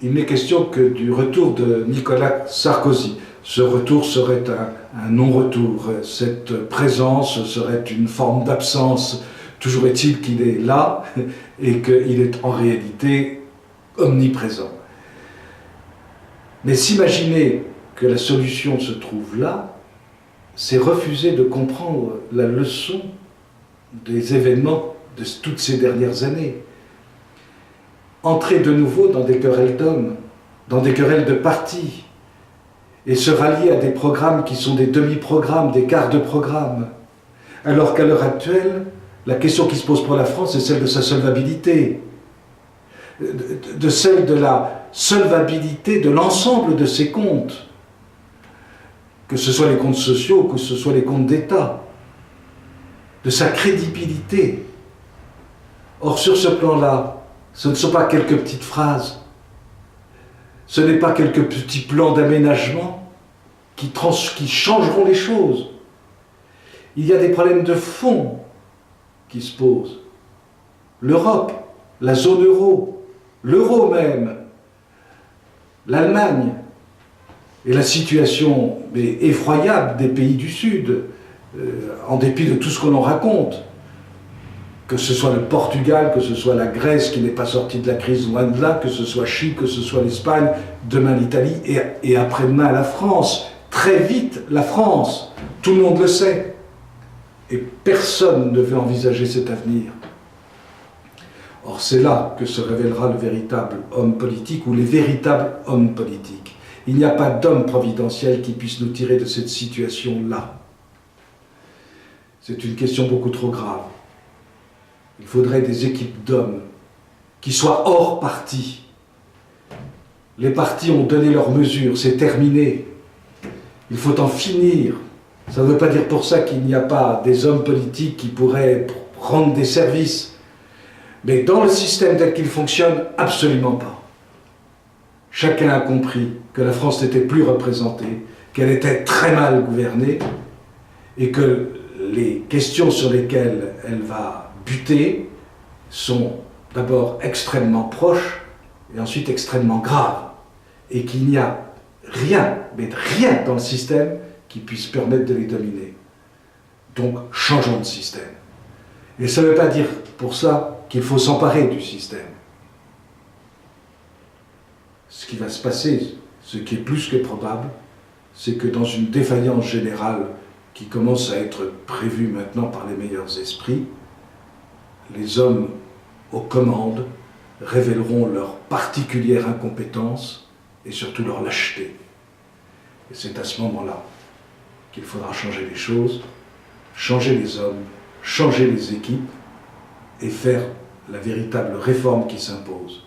il n'est question que du retour de Nicolas Sarkozy. Ce retour serait un non-retour, cette présence serait une forme d'absence. Toujours est-il qu'il est là et qu'il est en réalité omniprésent. Mais s'imaginer que la solution se trouve là, c'est refuser de comprendre la leçon des événements de toutes ces dernières années. Entrer de nouveau dans des querelles d'hommes, dans des querelles de partis, et se rallier à des programmes qui sont des demi-programmes, des quarts de programme, alors qu'à l'heure actuelle, la question qui se pose pour la France est celle de sa solvabilité, de celle de la solvabilité de l'ensemble de ses comptes, que ce soit les comptes sociaux, que ce soit les comptes d'État, de sa crédibilité. Or, sur ce plan-là, ce ne sont pas quelques petites phrases, ce n'est pas quelques petits plans d'aménagement qui changeront les choses. Il y a des problèmes de fond qui se posent. L'Europe, la zone euro, l'euro même, l'Allemagne, et la situation effroyable des pays du Sud, en dépit de tout ce qu'on en raconte, que ce soit le Portugal, que ce soit la Grèce qui n'est pas sortie de la crise, loin de là, que ce soit Chypre, que ce soit l'Espagne, demain l'Italie et après-demain la France. Très vite, la France, tout le monde le sait. Et personne ne veut envisager cet avenir. Or, c'est là que se révélera le véritable homme politique ou les véritables hommes politiques. Il n'y a pas d'homme providentiel qui puisse nous tirer de cette situation-là. C'est une question beaucoup trop grave. Il faudrait des équipes d'hommes qui soient hors parti. Les partis ont donné leurs mesures, c'est terminé. Il faut en finir. Ça ne veut pas dire pour ça qu'il n'y a pas des hommes politiques qui pourraient rendre des services. Mais dans le système tel qu'il fonctionne, absolument pas. Chacun a compris que la France n'était plus représentée, qu'elle était très mal gouvernée, et que les questions sur lesquelles elle va buter sont d'abord extrêmement proches, et ensuite extrêmement graves, et qu'il n'y a rien, mais rien dans le système qui puisse permettre de les dominer. Donc, changeons de système. Et ça ne veut pas dire pour ça qu'il faut s'emparer du système. Ce qui va se passer, ce qui est plus que probable, c'est que dans une défaillance générale qui commence à être prévue maintenant par les meilleurs esprits, les hommes aux commandes révéleront leur particulière incompétence et surtout leur lâcheté. Et c'est à ce moment-là qu'il faudra changer les choses, changer les hommes, changer les équipes et faire la véritable réforme qui s'impose.